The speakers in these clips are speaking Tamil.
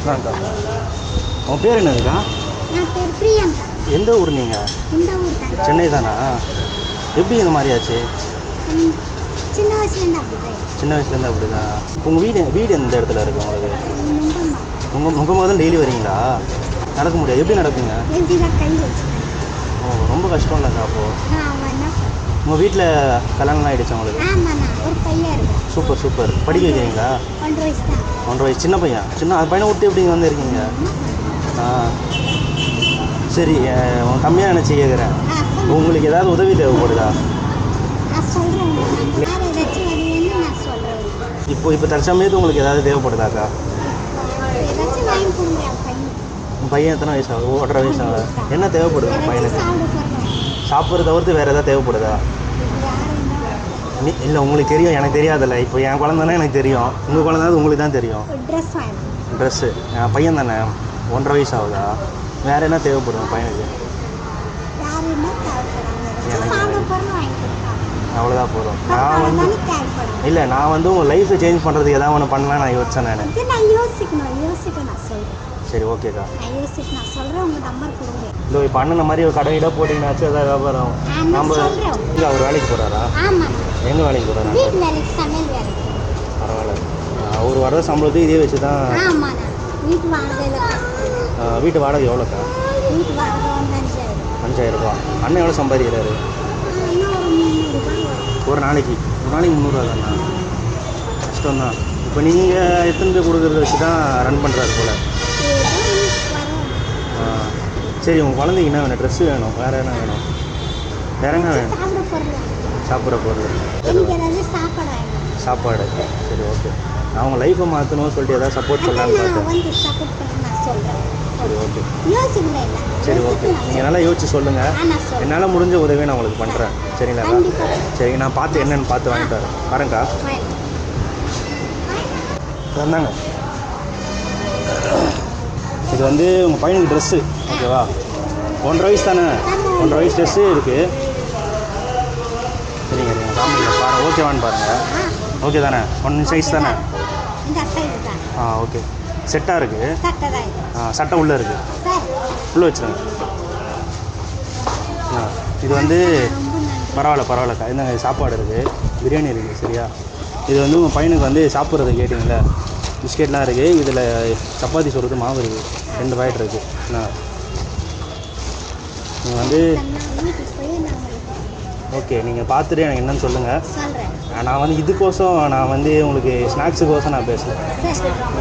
அக்கா உன் பேர் என்னதுக்கா? என் பேர் பிரியங்கா. எந்த ஊர் நீங்கள்? இந்த ஊர் தான். சென்னை தானா? எப்படி இந்த மாதிரி ஆச்சு? சின்ன வயசுலேருந்து அப்படி. சின்ன வயசுலேருந்து அப்படி தான். உங்கள் வீடு எந்த இடத்துல இருக்குது உங்களுக்கு? முங்கம்மா. முகமாக தான் டெய்லி வரீங்களா? நடக்க முடியாது. எப்படி நடக்குங்க? எப்படி தான் கை வச்சுக்கேன். ஓ, ரொம்ப கஷ்டம் இல்லைக்கா அப்போது? ஆமாண்ணா. உங்கள் வீட்டில் கல்யாணம் ஆகிடுச்சு உங்களுக்கு? ஆமாண்ணா, ஒரு பையன் இருக்கு. Super super. படிக்க வைக்கிறீங்களா? 1 வயசு தான். 1 வயசு. சின்ன பையன். அது பையனை விட்டு எப்படி வந்து இருக்கீங்க? சரி, உன் தம்பியாக நினச்சி கேட்குறேன். உங்களுக்கு ஏதாவது உதவி தேவைப்படுதா? நான் சொல்கிறேன். வேறு ஏதாச்சும் வருவேன்னு நான் சொல்கிறேன். இப்போ தற்சமயத்து உங்களுக்கு ஏதாவது தேவைப்படுதாக்கா? ஏதாச்சும் வாங்கி கொடுங்க என் பையன். உன் பையன் எத்தனை வயசு ஆகுது? 1.5 வயசு ஆகுது. என்ன தேவைப்படுது உன் பையனுக்கு? சாப்பிட்றது தவிர்த்து வேறு எதாவது தேவைப்படுதா? இல்லை, உங்களுக்கு தெரியும், எனக்கு தெரியாதில்ல. இப்போ என் குழந்தைனா எனக்கு தெரியும், உங்கள் குழந்தை உங்களுக்கு தான் தெரியும். ட்ரெஸ்ஸு பையன் தானே, 1.5 வயசு ஆகுதா? வேறு என்ன தேவைப்படும் பையனுக்கு? அவ்வளோதான் போதும். நான் வந்து இல்லை, நான் வந்து உங்கள் லைஃப்பை சேஞ்ச் பண்ணுறதுக்கு எதாவது ஒன்று பண்ணலாம் நான் யோசித்தேன். நான் யோசிக்கணும். சரி, ஓகேக்கா. நான் சொல்கிறேன். உங்கள் நம்பர் கொடுங்க. இதோ இப்போ அண்ணன மாதிரி ஒரு கடை இடம் போட்டிங்கன்னாச்சும் எதாவது வியாபாரம் ஆகும். நம்ம இல்லை, அவர் வேலைக்கு போகிறாரா? ஆமாம். எங்கே வேலைக்கு போகிறாரா? வீட்டு வேலைக்கு, சமையல் வேலைக்கு. பரவாயில்ல. அவர் வர சம்பளத்தையும் இதே வச்சு தான். ஆமாண்ணா. வீட்டு வாடகை எவ்வளோக்கா? வீட்டு வாடகை 5000 ரூபா. அண்ணன் எவ்வளோ சம்பாதிக்கிறாரு ஒரு நாளைக்கு? 300 தானா? கஷ்டம்தான். இப்போ நீங்கள் எத்தனை பேர் கொடுக்குறத வச்சு தான் ரன் பண்ணுறாரு போல். சரி, உங்கள் குழந்தைக்கு என்ன வேணும்? ட்ரெஸ்ஸு வேணும். வேறு என்ன வேணும்? வேறு என்ன வேணும்? சாப்பிட்ற பொருள். சாப்பாடு. சரி, ஓகே. நான் உங்கள் லைஃப்பை மாற்றணும்னு சொல்லிட்டு எதாவது சப்போர்ட் பண்ணலான்னு பார்த்தேன். சரி, ஓகே. சரி, ஓகே. நீங்கள் நல்லா யோசிச்சு சொல்லுங்கள். என்னால் முடிஞ்ச உதவியை நான் உங்களுக்கு பண்ணுறேன். சரிங்களா? சரி, நான் பார்த்து என்னென்னு பார்த்து வாங்கிட்டு வரேன். வரேங்க்கா. வந்தாங்க. இது வந்து உங்கள் பையனுக்கு ட்ரெஸ்ஸு, ஓகேவா? 1.5 வயசு தானே? 1.5 வயசு ட்ரெஸ்ஸு இருக்குது. சரிங்க, காமிங்க பாருங்கள். ஓகேவான்னு பாருங்கள். ஓகே தானே? 1 சைஸ் தானே? ஓகே. செட்டாக இருக்குது. சட்டை உள்ளே இருக்குது. உள்ளே வச்சுருங்க. இது வந்து பரவாயில்லக்கா. இந்த சாப்பாடு இருக்குது, பிரியாணி இருக்குது. சரியா? இது வந்து உங்கள் பையனுக்கு வந்து சாப்பிட்றது கேட்டிங்களா? பிஸ்கெட்லாம் இருக்குது. இதில் சப்பாத்தி சொல்கிறது மாவு இருக்குது. 2 பாக்கெட் இருக்குது. நீங்கள் வந்து ஓகே, நீங்கள் பார்த்துட்டு எனக்கு என்னன்னு சொல்லுங்கள். நான் வந்து இதுக்கோசம் நான் வந்து உங்களுக்கு ஸ்நாக்ஸுக்கோசம் நான் பேசுகிறேன்.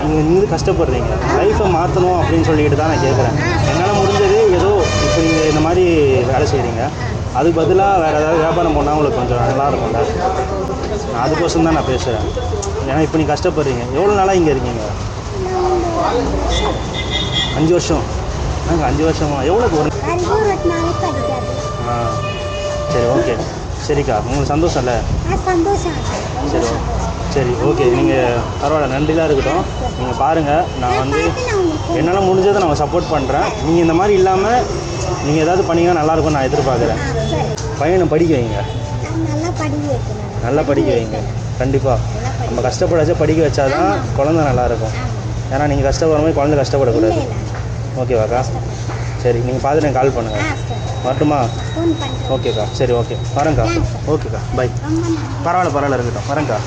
நீங்கள் வந்து கஷ்டப்படுறீங்க, லைஃப்பை மாற்றணும் அப்படின்னு சொல்லிட்டு தான் நான் கேட்குறேன். என்னால் முடிஞ்சது ஏதோ இப்போ நீங்கள் இந்த மாதிரி வேலை செய்கிறீங்க, அதுக்கு பதிலாக வேறு ஏதாவது வியாபாரம் பண்ணால் உங்களுக்கு கொஞ்சம் நல்லா இருக்கும்ல. நான் அதுக்கோசம் தான் நான் பேசுகிறேன். ஏன்னா இப்போ நீங்கள் கஷ்டப்படுறீங்க. எவ்வளோ நாளாக இங்கே இருக்கீங்க? 5 வருஷம். நாங்கள் 5 வருஷமா? எவ்வளோக்கு வரும்? சரி, ஓகே. சரிக்கா, உங்களுக்கு சந்தோஷம் இல்லை? சரி, ஓகே. நீங்கள் பரவாயில்ல, நன்றிலாம் இருக்கட்டும். நீங்கள் பாருங்கள், நான் வந்து என்னால் முடிஞ்சதை நான் சப்போர்ட் பண்ணுறேன். நீங்கள் இந்த மாதிரி இல்லாமல் நீங்கள் ஏதாவது பண்ணிங்கன்னா நல்லாயிருக்கும் நான் எதிர்பார்க்குறேன். பையனை படிக்க வைங்க, நல்லா படிக்க வைங்க. கண்டிப்பாக நம்ம கஷ்டப்படாச்சும் படிக்க வச்சா தான் குழந்தை நல்லாயிருக்கும். ஏன்னா நீங்கள் கஷ்டப்படுற மாதிரி குழந்தை கஷ்டப்படக்கூடாது. ஓகேவாக்கா? சரி, நீங்கள் பார்த்துட்டு எனக்கு கால் பண்ணுங்கள். வரட்டுமா? ஓகேக்கா. சரி, ஓகே. வரேங்க்கா. ஓகேக்கா, பை. பரவாயில்ல இருக்கட்டும். வரேங்க்கா.